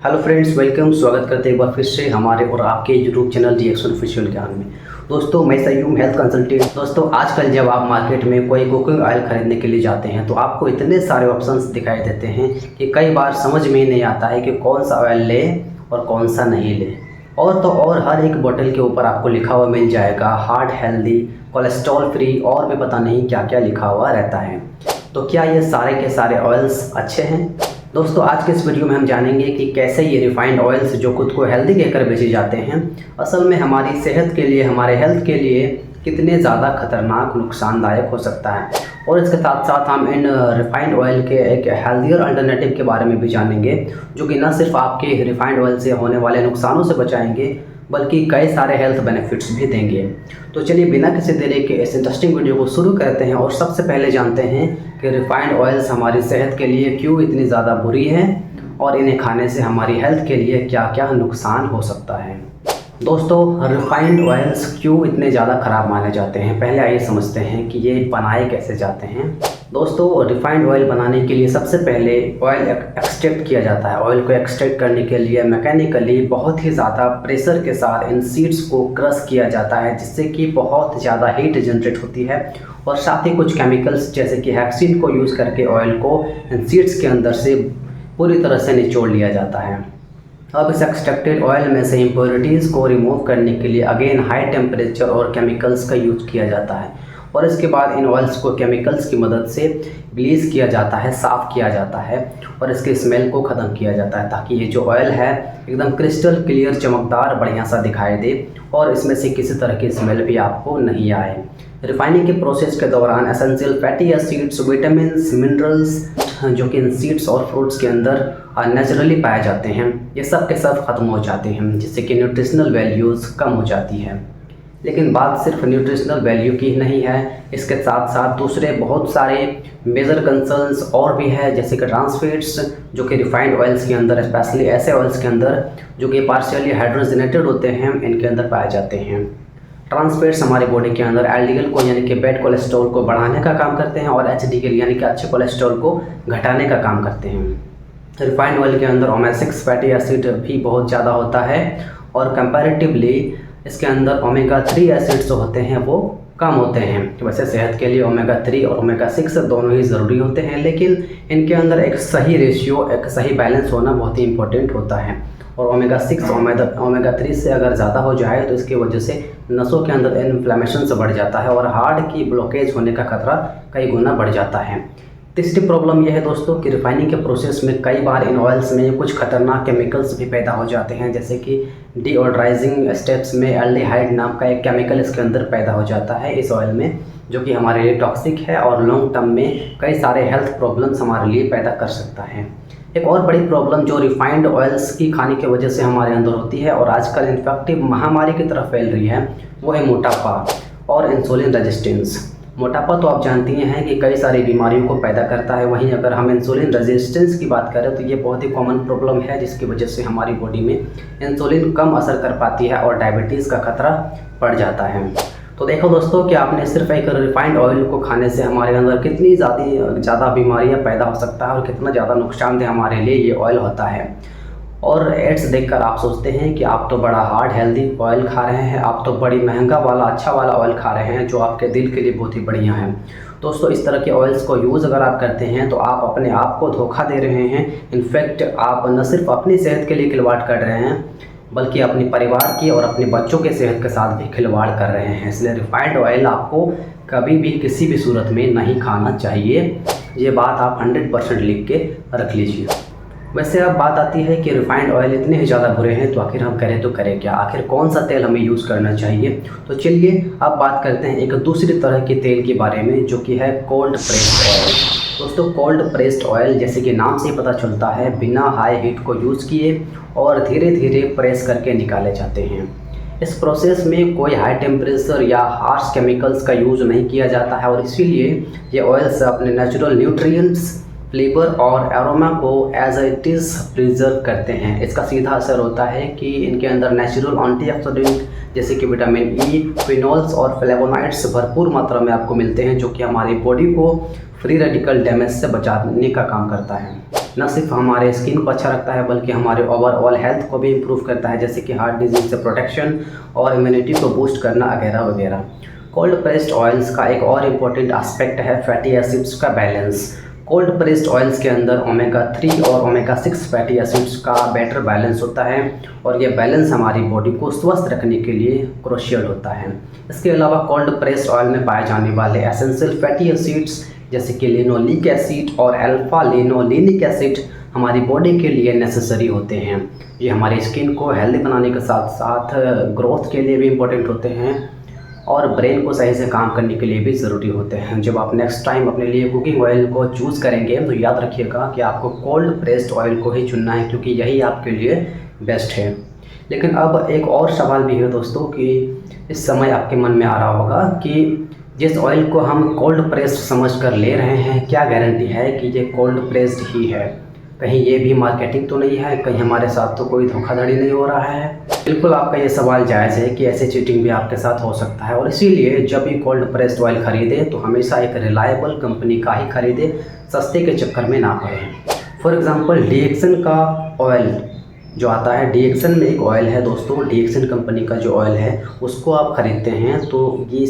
Hello friends, welcome. स्वागत करते हैं एक बार फिर से हमारे और आपके यूट्यूब चैनल रिएक्शन ऑफिशियल ज्ञान में। दोस्तों, मैं सयूम हेल्थ कंसल्टेंट। दोस्तों, आजकल जब आप मार्केट में कोई कुकिंग ऑयल खरीदने के लिए जाते हैं तो आपको इतने सारे ऑप्शंस दिखाई देते हैं कि कई बार समझ में ही नहीं आता है कि कौन सा ऑयल लें और कौन सा नहीं लें। और तो और हर एक बोतल के ऊपर आपको लिखा हुआ मिल जाएगा हार्ट हेल्दी, कोलेस्ट्रॉल फ्री और भी पता नहीं क्या क्या लिखा हुआ रहता है। तो क्या ये सारे के सारे ऑयल्स अच्छे हैं? दोस्तों, आज के इस वीडियो में हम जानेंगे कि कैसे ये रिफाइंड ऑयल्स जो खुद को हेल्दी कहकर बेचे जाते हैं असल में हमारी सेहत के लिए, हमारे हेल्थ के लिए कितने ज़्यादा खतरनाक, नुकसानदायक हो सकता है। और इसके साथ साथ हम इन रिफाइंड ऑयल के एक हेल्दियर अल्टरनेटिव के बारे में भी जानेंगे जो कि न सिर्फ आपके रिफाइंड ऑयल से होने वाले नुकसानों से बचाएंगे बल्कि कई सारे हेल्थ बेनिफिट्स भी देंगे। तो चलिए बिना किसी देरी के इस इंटरेस्टिंग वीडियो को शुरू करते हैं और सबसे पहले जानते हैं कि रिफाइंड ऑयल्स हमारी सेहत के लिए क्यों इतनी ज़्यादा बुरी हैं और इन्हें खाने से हमारी हेल्थ के लिए क्या क्या नुकसान हो सकता है। दोस्तों, रिफाइंड ऑयल्स क्यों इतने ज़्यादा ख़राब माने जाते हैं, पहले आइए समझते हैं कि ये बनाए कैसे जाते हैं। दोस्तों, रिफाइंड ऑयल बनाने के लिए सबसे पहले ऑयल एक्सट्रैक्ट किया जाता है। ऑयल को एक्सट्रैक्ट करने के लिए मैकेनिकली बहुत ही ज़्यादा प्रेशर के साथ इन सीड्स को क्रश किया जाता है जिससे कि बहुत ज़्यादा हीट जनरेट होती है और साथ ही कुछ केमिकल्स जैसे कि हेक्सिन को यूज़ करके ऑयल को इन सीड्स के अंदर से पूरी तरह से निचोड़ लिया जाता है। अब इस एक्सट्रैक्टेड ऑयल में से इम्प्योरिटीज़ को रिमूव करने के लिए अगेन हाई टेम्परेचर और केमिकल्स का यूज़ किया जाता है और इसके बाद इन ऑयल्स को केमिकल्स की मदद से ब्लीच किया जाता है, साफ़ किया जाता है और इसके स्मेल को ख़त्म किया जाता है ताकि ये जो ऑयल है एकदम क्रिस्टल क्लियर, चमकदार, बढ़िया सा दिखाई दे और इसमें से किसी तरह की स्मेल भी आपको नहीं आए। रिफाइनिंग के प्रोसेस के दौरान essential fatty acids, vitamins, minerals जो कि इन सीड्स और फ्रूट्स के अंदर नेचुरली पाए जाते हैं, ये सब के सब ख़त्म हो जाते हैं जिससे कि न्यूट्रिशनल वैल्यूज़ कम हो जाती है। लेकिन बात सिर्फ न्यूट्रिशनल वैल्यू की नहीं है, इसके साथ साथ दूसरे बहुत सारे मेजर कंसर्न्स और भी है जैसे कि ट्रांसफैट्स जो कि रिफाइंड ऑयल्स के अंदर, स्पेशली ऐसे ऑयल्स के अंदर जो कि पार्शियली हाइड्रोजनेटेड होते हैं, इनके अंदर पाए जाते हैं। ट्रांसफैट्स हमारे बॉडी के अंदर एलडीएल को यानी कि बैड कोलेस्ट्रॉल को बढ़ाने का काम करते हैं और एचडीएल यानी कि अच्छे कोलेस्ट्रॉल को घटाने का काम करते हैं। रिफाइंड ऑयल के अंदर ओमेगा 6 फैटी एसिड भी बहुत ज़्यादा होता है और कंपैरेटिवली इसके अंदर ओमेगा 3 एसिड्स जो होते हैं वो कम होते हैं। वैसे सेहत के लिए ओमेगा 3 और ओमेगा 6 दोनों ही ज़रूरी होते हैं लेकिन इनके अंदर एक सही रेशियो, एक सही बैलेंस होना बहुत ही इंपॉर्टेंट होता है। और ओमेगा 6 ओमेगा 3 से अगर ज़्यादा हो जाए तो इसकी वजह से नसों के अंदर इन्फ्लेमेशन से बढ़ जाता है और हार्ट की ब्लॉकेज होने का खतरा कई गुना बढ़ जाता है। तीसरी प्रॉब्लम यह है दोस्तों कि रिफाइनिंग के प्रोसेस में कई बार इन ऑयल्स में कुछ खतरनाक केमिकल्स भी पैदा हो जाते हैं जैसे कि डीओड्राइजिंग स्टेप्स में एल्डिहाइड नाम का एक केमिकल इसके अंदर पैदा हो जाता है इस ऑयल में जो कि हमारे लिए टॉक्सिक है और लॉन्ग टर्म में कई सारे हेल्थ प्रॉब्लम्स हमारे लिए पैदा कर सकता है। एक और बड़ी प्रॉब्लम जो रिफाइंड ऑयल्स की खाने की वजह से हमारे अंदर होती है और आजकल इन्फेक्टिव महामारी की तरफ फैल रही है वो है मोटापा और इंसुलिन रेजिस्टेंस। मोटापा तो आप जानती हैं कि कई सारी बीमारियों को पैदा करता है, वहीं अगर हम इंसुलिन रेजिस्टेंस की बात करें तो ये बहुत ही कॉमन प्रॉब्लम है जिसकी वजह से हमारी बॉडी में इंसुलिन कम असर कर पाती है और डायबिटीज़ का खतरा बढ़ जाता है। तो देखो दोस्तों कि आपने सिर्फ एक रिफाइंड ऑयल को खाने से हमारे अंदर कितनी ज़्यादा बीमारियां पैदा हो सकता है और कितना ज़्यादा नुकसानदेह हमारे लिए ये ऑयल होता है। और एड्स देखकर आप सोचते हैं कि आप तो बड़ा हार्ड हेल्दी ऑयल खा रहे हैं, आप तो बड़ी महंगा वाला अच्छा वाला ऑयल खा रहे हैं जो आपके दिल के लिए बहुत ही बढ़िया है। दोस्तों, इस तरह के ऑयल्स को यूज़ अगर आप करते हैं तो आप अपने आप को धोखा दे रहे हैं। इनफैक्ट आप न सिर्फ अपनी सेहत के लिए खिलवाड़ कर रहे हैं बल्कि अपने परिवार की और अपने बच्चों के सेहत के साथ भी खिलवाड़ कर रहे हैं। इसलिए रिफाइंड ऑयल आपको कभी भी किसी भी सूरत में नहीं खाना चाहिए। ये बात आप 100% लिख के रख लीजिए। वैसे अब बात आती है कि रिफाइंड ऑयल इतने ही ज़्यादा बुरे हैं तो आखिर हम करें तो करें क्या, आखिर कौन सा तेल हमें यूज़ करना चाहिए। तो चलिए अब बात करते हैं एक दूसरी तरह के तेल के बारे में जो कि है कोल्ड प्रेस्ड ऑयल। दोस्तों, कोल्ड प्रेस्ड ऑयल जैसे कि नाम से ही पता चलता है बिना हाई हीट को यूज़ किए और धीरे धीरे प्रेस करके निकाले जाते हैं। इस प्रोसेस में कोई हाई टेम्परेचर या हार्श केमिकल्स का यूज़ नहीं किया जाता है और इसीलिए ये ऑयल्स अपने नेचुरल न्यूट्रिएंट्स, फ्लेवर और एरोमा को एज इट इज़ प्रिजर्व करते हैं। इसका सीधा असर होता है कि इनके अंदर नेचुरल एंटीऑक्सीडेंट जैसे कि विटामिन ई, फिनॉल्स और फ्लेवोनॉइड्स भरपूर मात्रा में आपको मिलते हैं जो कि हमारी बॉडी को फ्री रेडिकल डैमेज से बचाने का काम करता है। न सिर्फ हमारे स्किन को अच्छा रखता है बल्कि हमारे ओवरऑल हेल्थ को भी इम्प्रूव करता है, जैसे कि हार्ट डिजीज से प्रोटेक्शन और इम्यूनिटी को बूस्ट करना वगैरह वगैरह। कोल्ड प्रेस्ड ऑयल्स का एक और इम्पॉर्टेंट एस्पेक्ट है फैटी एसिड्स का बैलेंस। कोल्ड प्रेस्ड ऑयल्स के अंदर ओमेगा 3 और ओमेगा 6 फैटी एसिड्स का बेटर बैलेंस होता है और ये बैलेंस हमारी बॉडी को स्वस्थ रखने के लिए क्रूशियल होता है। इसके अलावा कोल्ड प्रेस्ड ऑयल में पाए जाने वाले एसेंशियल फैटी एसिड्स जैसे कि लिनोलिक एसिड और अल्फा लिनोलेनिक एसिड हमारी बॉडी के लिए नेसेसरी होते हैं। ये हमारी स्किन को हेल्दी बनाने के साथ साथ ग्रोथ के लिए भी इम्पोर्टेंट होते हैं और ब्रेन को सही से काम करने के लिए भी ज़रूरी होते हैं। जब आप नेक्स्ट टाइम अपने लिए कुकिंग ऑयल को चूज़ करेंगे तो याद रखिएगा कि आपको कोल्ड प्रेस्ड ऑयल को ही चुनना है, क्योंकि यही आपके लिए बेस्ट है। लेकिन अब एक और सवाल भी है दोस्तों कि इस समय आपके मन में आ रहा होगा कि जिस ऑयल को हम कोल्ड प्रेस्ड समझ कर ले रहे हैं, क्या गारंटी है कि ये कोल्ड प्रेस्ड ही है? कहीं ये भी मार्केटिंग तो नहीं है? कहीं हमारे साथ तो कोई धोखाधड़ी नहीं हो रहा है? बिल्कुल आपका ये सवाल जायज़ है कि ऐसे चीटिंग भी आपके साथ हो सकता है, और इसीलिए जब भी कोल्ड प्रेस्ड ऑयल खरीदे तो हमेशा एक रिलायबल कंपनी का ही खरीदे, सस्ते के चक्कर में ना पड़े। फॉर एग्ज़ाम्पल डीएक्सन का ऑयल जो आता है, डीएक्सन में एक ऑयल है दोस्तों, डीएक्सन कंपनी का जो ऑयल है उसको आप ख़रीदते हैं तो ये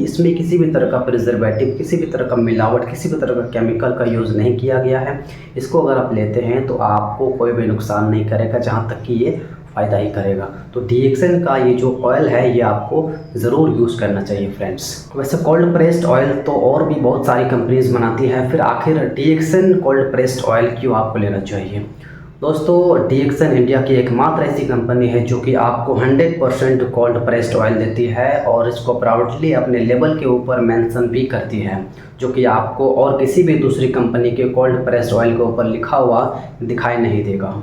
इसमें किसी भी तरह का प्रिजर्वेटिव, किसी भी तरह का मिलावट, किसी भी तरह का केमिकल का यूज़ नहीं किया गया है। इसको अगर आप लेते हैं तो आपको कोई भी नुकसान नहीं करेगा, जहाँ तक कि ये फ़ायदा ही करेगा। तो डीएक्सन का ये जो ऑयल है ये आपको ज़रूर यूज़ करना चाहिए फ्रेंड्स। वैसे कोल्ड प्रेस्ड ऑयल तो और भी बहुत सारी कंपनीज बनाती हैं, फिर आखिर डीएक्सन कोल्ड प्रेस्ड ऑयल क्यों आपको लेना चाहिए? दोस्तों डीएक्सन इंडिया की एकमात्र ऐसी कंपनी है जो कि आपको 100% कोल्ड प्रेस्ड ऑयल देती है और इसको प्राउडली अपने लेबल के ऊपर मेंशन भी करती है, जो कि आपको और किसी भी दूसरी कंपनी के कोल्ड प्रेस्ड ऑयल के ऊपर लिखा हुआ दिखाई नहीं देगा।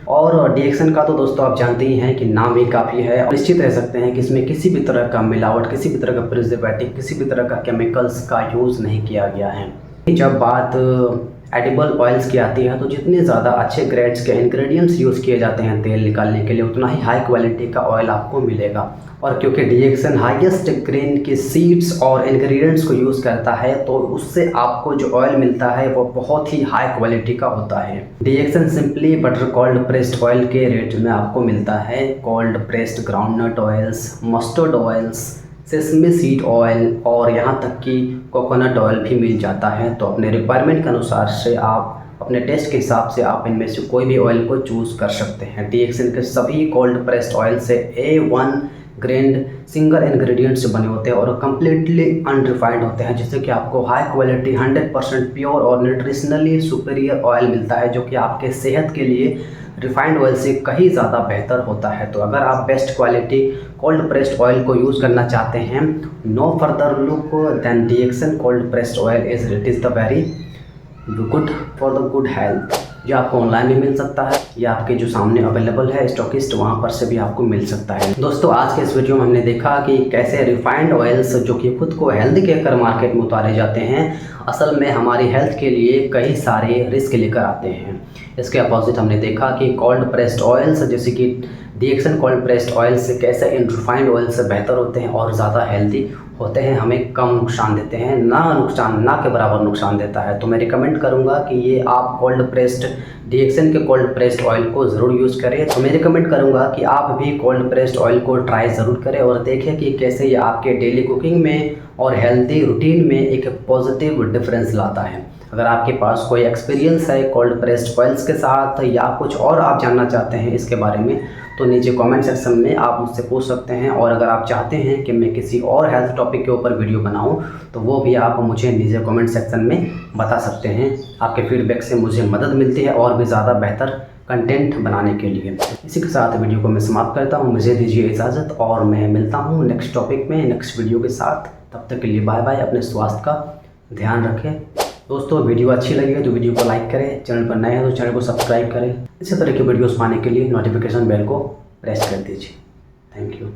और डीएक्सन का तो दोस्तों आप जानते ही हैं कि नाम ही काफ़ी है, और निश्चित रह सकते हैं कि इसमें किसी भी तरह का मिलावट, किसी भी तरह का प्रिजर्वेटिव, किसी भी तरह का केमिकल्स का यूज़ नहीं किया गया है। जब बात एडिबल ऑयल्स की आती है तो जितने ज़्यादा अच्छे ग्रेड्स के इंग्रेडिएंट्स यूज़ किए जाते हैं तेल निकालने के लिए, उतना ही हाई क्वालिटी का ऑयल आपको मिलेगा। और क्योंकि डीएक्सन हाईएस्ट ग्रेन के सीड्स और इंग्रेडिएंट्स को यूज़ करता है तो उससे आपको जो ऑयल मिलता है वो बहुत ही हाई क्वालिटी का होता है। डीएक्सन simply better cold pressed oil के रेट में आपको मिलता है। Cold pressed groundnut oils, mustard oils, sesame seed oil और यहाँ तक कि कोकोनट ऑयल भी मिल जाता है। तो अपने रिक्वायरमेंट के अनुसार से आप अपने टेस्ट के हिसाब से आप इनमें से कोई भी ऑयल को चूज़ कर सकते हैं। डीएक्सन के सभी कोल्ड प्रेस्ड ऑयल से A1 ग्रेड सिंगल इंग्रेडिएंट से बने होते हैं और कम्प्लीटली अनरिफाइंड होते हैं, जिससे कि आपको हाई क्वालिटी 100% प्योर और न्यूट्रिशनली सुपीरियर ऑयल मिलता है, जो कि आपके सेहत के लिए रिफाइंड ऑयल से कहीं ज़्यादा बेहतर होता है। तो अगर आप best quality cold pressed oil को यूज़ करना चाहते हैं, नो फर्दर लुक देन डीएक्सन cold pressed oil it is the very good for the good health. जो आपको ऑनलाइन भी मिल सकता है या आपके जो सामने अवेलेबल है स्टॉकिस्ट, वहाँ पर से भी आपको मिल सकता है। दोस्तों आज के इस वीडियो में हमने देखा कि कैसे रिफाइंड ऑयल्स जो कि खुद को हेल्दी कहकर मार्केट में उतारे जाते हैं, असल में हमारी हेल्थ के लिए कई सारे रिस्क लेकर आते हैं। इसके अपोजिट हमने देखा कि कोल्ड प्रेस्ड ऑयल्स जैसे कि डीएक्सन कोल्ड प्रेस्ड ऑयल से कैसे इन रिफाइंड ऑयल से बेहतर होते हैं और ज़्यादा हेल्दी होते हैं, हमें कम नुकसान देते हैं, ना के बराबर नुकसान देता है। तो मैं रिकमेंड करूंगा कि ये आप कोल्ड प्रेस्ड डीएक्सन के कोल्ड प्रेस्ड ऑयल को ज़रूर यूज़ करें। तो मैं रिकमेंड करूंगा कि आप भी कोल्ड प्रेस्ड ऑयल को ट्राई ज़रूर करें और देखें कि कैसे ये आपके डेली कुकिंग में और हेल्दी रूटीन में एक पॉजिटिव डिफरेंस लाता है। अगर आपके पास कोई एक्सपीरियंस है कोल्ड प्रेस्ड ऑयल्स के साथ या कुछ और आप जानना चाहते हैं इसके बारे में, तो नीचे कमेंट सेक्शन में आप मुझसे पूछ सकते हैं। और अगर आप चाहते हैं कि मैं किसी और हेल्थ टॉपिक के ऊपर वीडियो बनाऊं तो वो भी आप मुझे नीचे कमेंट सेक्शन में बता सकते हैं। आपके फीडबैक से मुझे मदद मिलती है और भी ज़्यादा बेहतर कंटेंट बनाने के लिए। इसी के साथ वीडियो को मैं समाप्त करता हूँ। मुझे दीजिए इजाज़त और मैं मिलता हूँ नेक्स्ट टॉपिक में नेक्स्ट वीडियो के साथ। तब तक के लिए बाय बाय। अपने स्वास्थ्य का ध्यान रखें। दोस्तों वीडियो अच्छी लगी है तो वीडियो को लाइक करें, चैनल पर नए हैं तो चैनल को सब्सक्राइब करें। इसी तरह की वीडियोस पाने के लिए नोटिफिकेशन बेल को प्रेस कर दीजिए। Thank you.